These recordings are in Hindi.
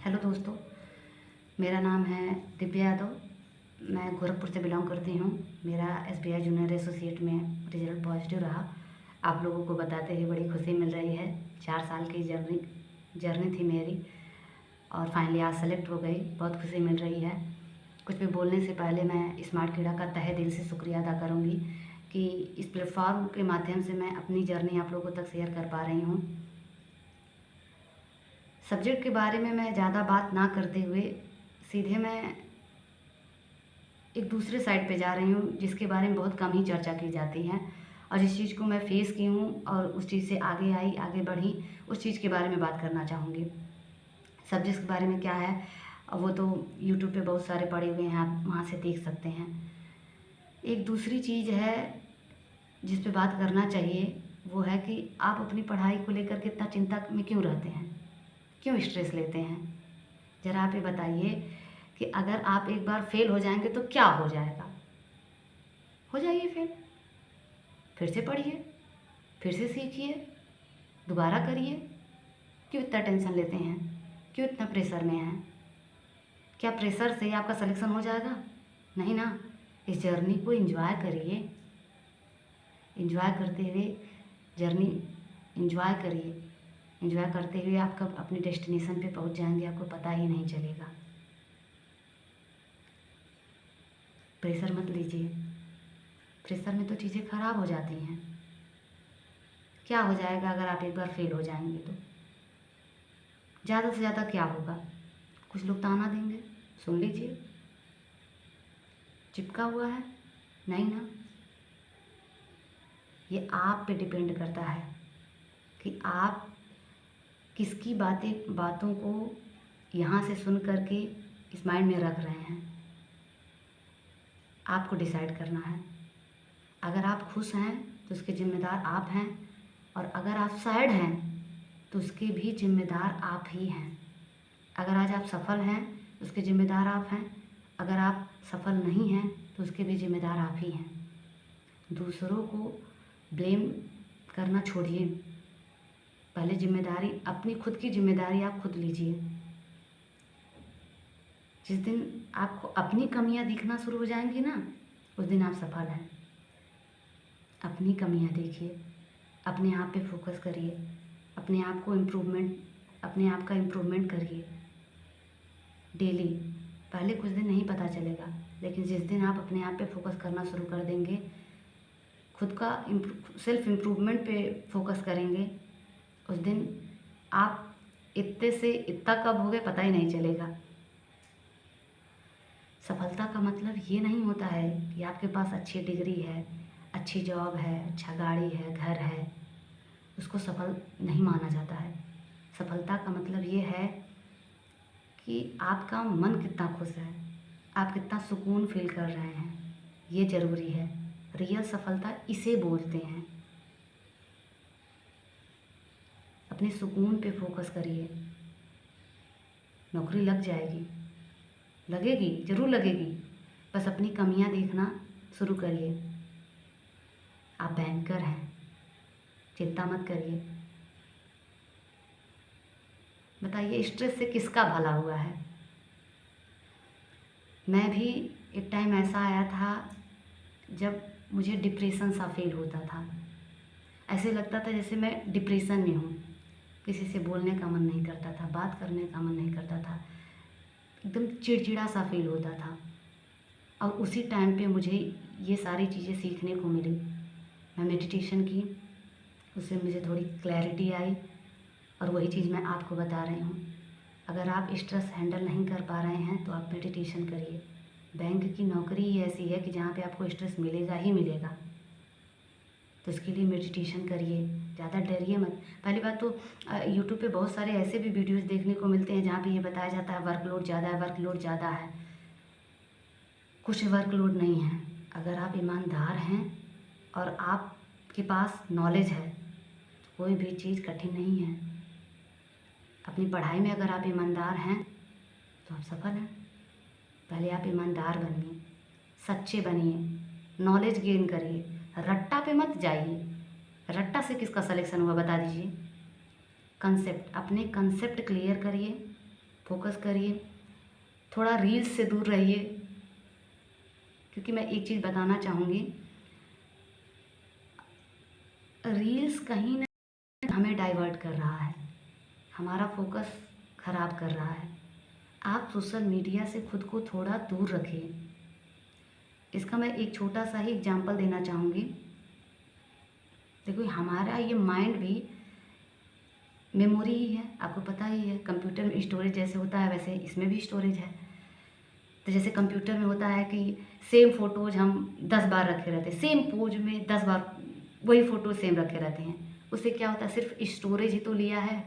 हेलो दोस्तों, मेरा नाम है दिव्या यादव। मैं गोरखपुर से बिलोंग करती हूँ। मेरा एसबीआई जूनियर एसोसिएट में रिजल्ट पॉजिटिव रहा। आप लोगों को बताते हुए बड़ी खुशी मिल रही है। 4 साल की जर्नी थी मेरी और फाइनली आज सेलेक्ट हो गई। बहुत खुशी मिल रही है। कुछ भी बोलने से पहले मैं स्मार्ट कीड़ा का तहे दिल से शुक्रिया अदा करूँगी कि इस प्लेटफॉर्म के माध्यम से मैं अपनी जर्नी आप लोगों तक शेयर कर पा रही हूँ। सब्जेक्ट के बारे में मैं ज़्यादा बात ना करते हुए सीधे मैं एक दूसरे साइड पे जा रही हूँ जिसके बारे में बहुत कम ही चर्चा की जाती है और जिस चीज़ को मैं फेस की हूँ और उस चीज़ से आगे आई, आगे बढ़ी, उस चीज़ के बारे में बात करना चाहूँगी। सब्जेक्ट के बारे में क्या है वो तो यूट्यूब पे बहुत सारे पड़े हुए हैं, आप वहाँ से देख सकते हैं। एक दूसरी चीज़ है जिस पे बात करना चाहिए, वो है कि आप अपनी पढ़ाई को लेकर के इतना चिंता में क्यों रहते हैं, क्यों स्ट्रेस लेते हैं। ज़रा आप ये बताइए कि अगर आप एक बार फेल हो जाएंगे तो क्या हो जाएगा। हो जाइए फेल, फिर से पढ़िए, फिर से सीखिए, दोबारा करिए। क्यों इतना टेंशन लेते हैं, क्यों इतना प्रेशर में हैं। क्या प्रेशर से आपका सिलेक्शन हो जाएगा? नहीं ना। इस जर्नी को एंजॉय करिए, एंजॉय करते हुए जर्नी एंजॉय करिए। एंजॉय करते हुए आप कब अपनी डेस्टिनेशन पे पहुंच जाएंगे आपको पता ही नहीं चलेगा। प्रेशर मत लीजिए, प्रेशर में तो चीज़ें ख़राब हो जाती हैं। क्या हो जाएगा अगर आप एक बार फेल हो जाएंगे तो? ज़्यादा से ज़्यादा क्या होगा? कुछ लोग ताना देंगे, सुन लीजिए। चिपका हुआ है? नहीं ना। ये आप पे डिपेंड करता है कि आप किसकी बातों को यहाँ से सुन करके इस माइंड में रख रहे हैं। आपको डिसाइड करना है। अगर आप खुश हैं तो उसके ज़िम्मेदार आप हैं और अगर आप सैड हैं तो उसके भी ज़िम्मेदार आप ही हैं। अगर आज आप सफल हैं तो उसके ज़िम्मेदार आप हैं, अगर आप सफल नहीं हैं तो उसके भी ज़िम्मेदार आप ही हैं। दूसरों को ब्लेम करना छोड़िए, पहले जिम्मेदारी अपनी खुद की जिम्मेदारी आप खुद लीजिए। जिस दिन आपको अपनी कमियां दिखना शुरू हो जाएंगी ना, उस दिन आप सफल हैं। अपनी कमियां देखिए, अपने आप पे फोकस करिए, अपने आप को अपने आप का इम्प्रूवमेंट करिए डेली। पहले कुछ दिन नहीं पता चलेगा, लेकिन जिस दिन आप अपने आप पे फोकस करना शुरू कर देंगे, खुद का सेल्फ इम्प्रूवमेंट पे फोकस करेंगे, उस दिन आप इतने से इतना कब हो गए पता ही नहीं चलेगा। सफलता का मतलब ये नहीं होता है कि आपके पास अच्छी डिग्री है, अच्छी जॉब है, अच्छा गाड़ी है, घर है, उसको सफल नहीं माना जाता है। सफलता का मतलब ये है कि आपका मन कितना खुश है, आप कितना सुकून फील कर रहे हैं, ये ज़रूरी है। रियल सफलता इसे बोलते हैं। अपने सुकून पे फोकस करिए, नौकरी लग जाएगी, लगेगी, ज़रूर लगेगी। बस अपनी कमियां देखना शुरू करिए। आप बैंकर हैं, चिंता मत करिए। बताइए स्ट्रेस से किसका भला हुआ है। मैं भी एक टाइम ऐसा आया था जब मुझे डिप्रेशन सा फील होता था। ऐसे लगता था जैसे मैं डिप्रेशन में हूँ। किसी से बोलने का मन नहीं करता था, बात करने का मन नहीं करता था, एकदम चिड़चिड़ा सा फील होता था। और उसी टाइम पे मुझे ये सारी चीज़ें सीखने को मिली। मैं मेडिटेशन की, उससे मुझे थोड़ी क्लैरिटी आई और वही चीज़ मैं आपको बता रही हूँ। अगर आप स्ट्रेस हैंडल नहीं कर पा रहे हैं तो आप मेडिटेशन करिए। बैंक की नौकरी ही ऐसी है कि जहाँ पे आपको स्ट्रेस मिलेगा ही मिलेगा, तो इसके लिए मेडिटेशन करिए। ज़्यादा डरिए मत। पहली बात तो यूट्यूब पे बहुत सारे ऐसे भी वीडियोस देखने को मिलते हैं जहाँ पे ये बताया जाता है वर्कलोड ज़्यादा है, वर्कलोड ज़्यादा है। कुछ वर्कलोड नहीं है। अगर आप ईमानदार हैं और आपके पास नॉलेज है, कोई भी चीज़ कठिन नहीं है। अपनी पढ़ाई में अगर आप ईमानदार हैं तो आप सफल हैं। पहले आप ईमानदार बनिए, सच्चे बनिए, नॉलेज गेन करिए, रट्टा पे मत जाइए। रट्टा से किसका सिलेक्शन हुआ बता दीजिए। कंसेप्ट, अपने कंसेप्ट क्लियर करिए, फोकस करिए, थोड़ा रील्स से दूर रहिए, क्योंकि मैं एक चीज़ बताना चाहूँगी, रील्स कहीं ना हमें डाइवर्ट कर रहा है, हमारा फोकस ख़राब कर रहा है। आप सोशल मीडिया से खुद को थोड़ा दूर रखिए। इसका मैं एक छोटा सा ही एग्जांपल देना चाहूँगी। देखो, हमारा ये माइंड भी मेमोरी ही है, आपको पता ही है। कंप्यूटर में स्टोरेज जैसे होता है वैसे इसमें भी स्टोरेज है। तो जैसे कंप्यूटर में होता है कि सेम फ़ोटोज़ हम 10 बार रखे रहते हैं, सेम पोज में 10 बार वही फ़ोटो सेम रखे रहते हैं। उससे क्या होता है, सिर्फ स्टोरेज ही तो लिया है।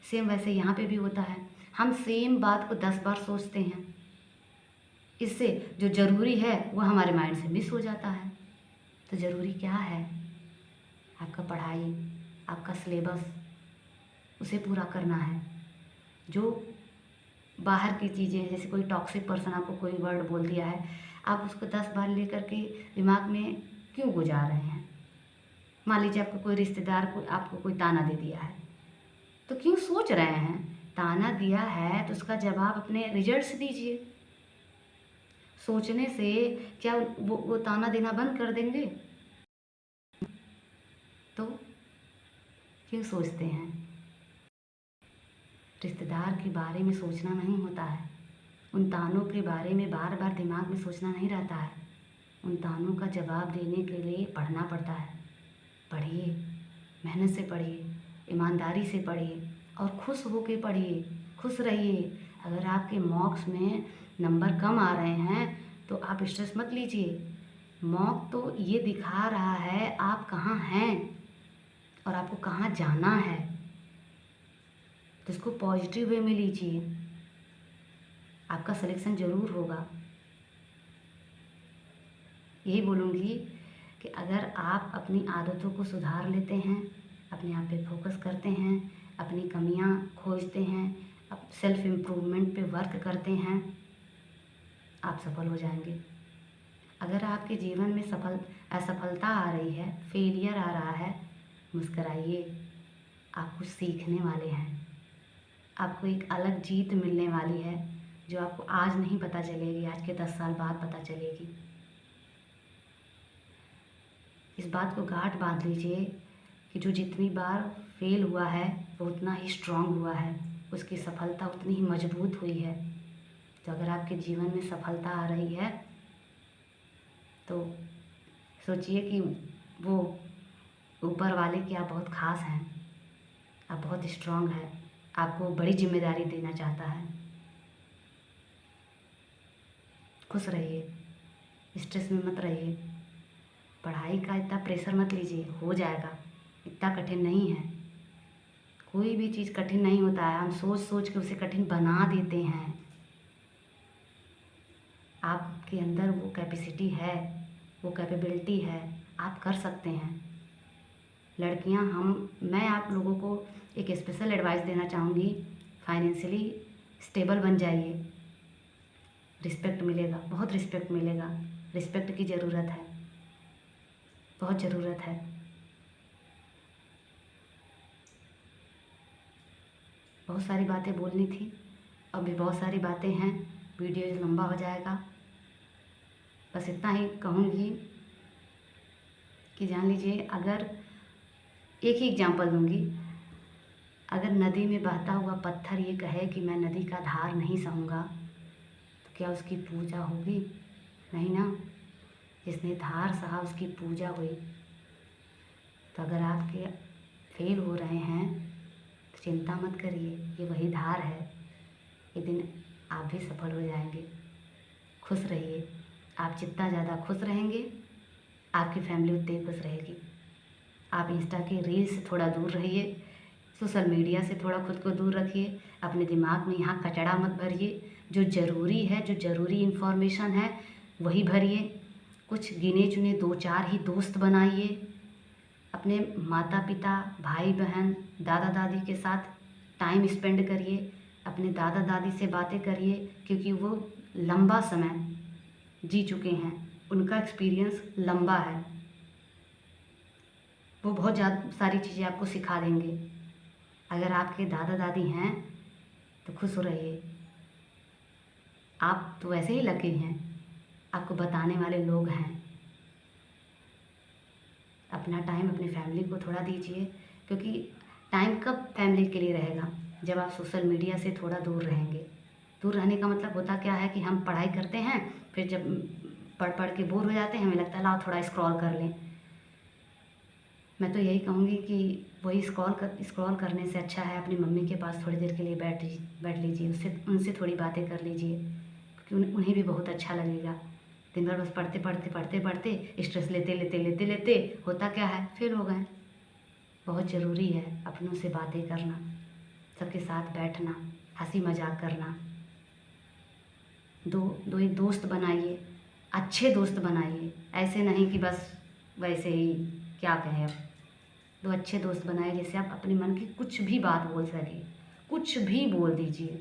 सेम वैसे यहाँ पे भी होता है, हम सेम बात को 10 बार सोचते हैं। इससे जो ज़रूरी है वो हमारे माइंड से मिस हो जाता है। तो ज़रूरी क्या है, आपका पढ़ाई, आपका सिलेबस, उसे पूरा करना है। जो बाहर की चीज़ें, जैसे कोई टॉक्सिक पर्सन आपको कोई वर्ड बोल दिया है, आप उसको 10 बार लेकर के दिमाग में क्यों गुजार रहे हैं। मान लीजिए आपको कोई रिश्तेदार को आपको कोई ताना दे दिया है, तो क्यों सोच रहे हैं। ताना दिया है तो उसका जवाब अपने रिजल्ट से दीजिए। सोचने से क्या वो ताना देना बंद कर देंगे। तो क्यों सोचते हैं। रिश्तेदार के बारे में सोचना नहीं होता है, उन तानों के बारे में बार बार दिमाग में सोचना नहीं रहता है। उन तानों का जवाब देने के लिए पढ़ना पड़ता है। पढ़िए, मेहनत से पढ़िए, ईमानदारी से पढ़िए और खुश होके पढ़िए, खुश रहिए। अगर आपके मॉक्स में नंबर कम आ रहे हैं तो आप स्ट्रेस मत लीजिए। मॉक तो ये दिखा रहा है आप कहाँ हैं और आपको कहाँ जाना है, तो इसको पॉजिटिव वे में लीजिए। आपका सिलेक्शन ज़रूर होगा। यही बोलूँगी कि अगर आप अपनी आदतों को सुधार लेते हैं, अपने आप पे फोकस करते हैं, अपनी कमियां खोजते हैं, अब सेल्फ इम्प्रूवमेंट पे वर्क करते हैं, आप सफल हो जाएंगे। अगर आपके जीवन में असफलता आ रही है, फेलियर आ रहा है, मुस्कराइए। आप कुछ सीखने वाले हैं, आपको एक अलग जीत मिलने वाली है जो आपको आज नहीं पता चलेगी, आज के 10 साल बाद पता चलेगी। इस बात को गांठ बांध लीजिए कि जो जितनी बार फेल हुआ है वो उतना ही स्ट्रांग हुआ है, उसकी सफलता उतनी ही मजबूत हुई है। तो अगर आपके जीवन में सफलता आ रही है तो सोचिए कि वो ऊपर वाले की आप बहुत ख़ास हैं, आप बहुत स्ट्रांग हैं, आपको बड़ी जिम्मेदारी देना चाहता है। खुश रहिए, स्ट्रेस में मत रहिए, पढ़ाई का इतना प्रेशर मत लीजिए, हो जाएगा, इतना कठिन नहीं है। कोई भी चीज़ कठिन नहीं होता है, हम सोच सोच के उसे कठिन बना देते हैं। आपके अंदर वो कैपेसिटी है, वो कैपेबिलिटी है, आप कर सकते हैं। लड़कियां, मैं आप लोगों को एक स्पेशल एडवाइस देना चाहूँगी, फाइनेंशियली स्टेबल बन जाइए। रिस्पेक्ट मिलेगा, बहुत रिस्पेक्ट मिलेगा। रिस्पेक्ट की ज़रूरत है, बहुत ज़रूरत है। बहुत सारी बातें बोलनी थी, अभी बहुत सारी बातें हैं, वीडियो लंबा हो जाएगा। बस इतना ही कहूँगी कि जान लीजिए, अगर एक ही एग्जांपल दूँगी, अगर नदी में बहता हुआ पत्थर ये कहे कि मैं नदी का धार नहीं सहूँगा, तो क्या उसकी पूजा होगी? नहीं ना। जिसने धार सहा उसकी पूजा हुई। तो अगर आपके फेल हो रहे हैं तो चिंता मत करिए, ये वही धार है, एक दिन आप भी सफल हो जाएंगे। खुश रहिए, आप जितना ज़्यादा खुश रहेंगे आपकी फैमिली उतनी खुश रहेगी। आप इंस्टा के रील से थोड़ा दूर रहिए, सोशल मीडिया से थोड़ा खुद को दूर रखिए। अपने दिमाग में यहाँ कचड़ा मत भरिए, जो ज़रूरी है, जो ज़रूरी इन्फॉर्मेशन है वही भरिए। कुछ गिने चुने 2-4 ही दोस्त बनाइए। अपने माता पिता, भाई बहन, दादा दादी के साथ टाइम स्पेंड करिए। अपने दादा दादी से बातें करिए, क्योंकि वो लंबा समय जी चुके हैं, उनका एक्सपीरियंस लंबा है, वो बहुत ज़्यादा सारी चीज़ें आपको सिखा देंगे। अगर आपके दादा दादी हैं तो खुश रहिए, आप तो वैसे ही लकी हैं, आपको बताने वाले लोग हैं। अपना टाइम अपनी फैमिली को थोड़ा दीजिए, क्योंकि टाइम कब फैमिली के लिए रहेगा, जब आप सोशल मीडिया से थोड़ा दूर रहेंगे। दूर रहने का मतलब होता क्या है कि हम पढ़ाई करते हैं, फिर जब पढ़ पढ़ के बोर हो जाते हैं, हमें लगता है लाओ थोड़ा स्क्रॉल कर लें। मैं तो यही कहूँगी कि वही स्क्रॉल करने से अच्छा है अपनी मम्मी के पास थोड़ी देर के लिए बैठ लीजिए, उससे उनसे थोड़ी बातें कर लीजिए, क्योंकि उन्हें भी बहुत अच्छा लगेगा। दिन भर बस पढ़ते स्ट्रेस लेते होता क्या है, फेल हो गए। बहुत ज़रूरी है अपनों से बातें करना, सबके साथ बैठना, हंसी मजाक करना। दो एक दोस्त बनाइए, अच्छे दोस्त बनाइए, ऐसे नहीं कि बस वैसे ही, क्या कहें अब। दो अच्छे दोस्त बनाए जिससे आप अपने मन की कुछ भी बात बोल सके, कुछ भी बोल दीजिए।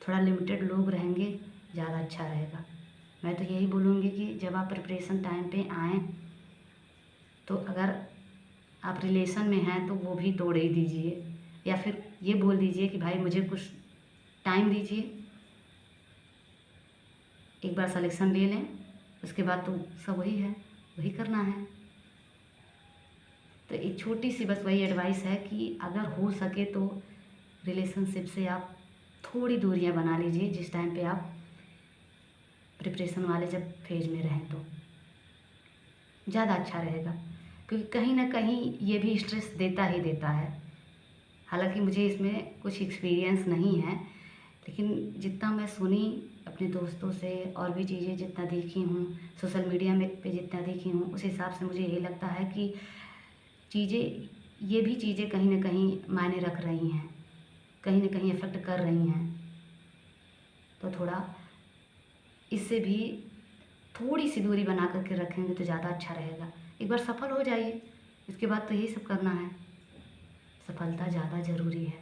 थोड़ा लिमिटेड लोग रहेंगे, ज़्यादा अच्छा रहेगा। मैं तो यही बोलूँगी कि जब आप प्रिपरेशन टाइम पे आएँ, तो अगर आप रिलेशन में हैं तो वो भी तोड़ ही दीजिए, या फिर ये बोल दीजिए कि भाई मुझे कुछ टाइम दीजिए, एक बार सिलेक्शन ले लें, उसके बाद तो सब वही है, वही करना है। तो एक छोटी सी बस वही एडवाइस है कि अगर हो सके तो रिलेशनशिप से आप थोड़ी दूरियां बना लीजिए, जिस टाइम पे आप प्रिपरेशन वाले जब फेज में रहें तो ज़्यादा अच्छा रहेगा, क्योंकि कहीं ना कहीं ये भी स्ट्रेस देता ही देता है। हालांकि मुझे इसमें कुछ एक्सपीरियंस नहीं है, लेकिन जितना मैं सुनी अपने दोस्तों से और भी चीज़ें जितना देखी हूँ, सोशल मीडिया में पे जितना देखी हूँ, उस हिसाब से मुझे यही लगता है कि ये भी चीज़ें कहीं ना कहीं मायने रख रही हैं, कहीं ना कहीं इफ़ेक्ट कर रही हैं। तो थोड़ा इससे भी थोड़ी सी दूरी बना करके रखेंगे तो ज़्यादा अच्छा रहेगा। एक बार सफल हो जाइए, इसके बाद तो यही सब करना है। सफलता ज़्यादा ज़रूरी है,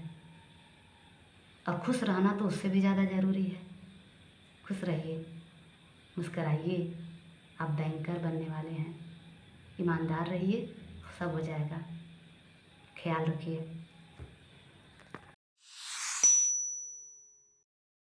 और खुश रहना तो उससे भी ज़्यादा ज़रूरी है। खुश रहिए, मुस्कराइए, आप बैंकर बनने वाले हैं। ईमानदार रहिए, सब हो जाएगा। ख्याल रखिए।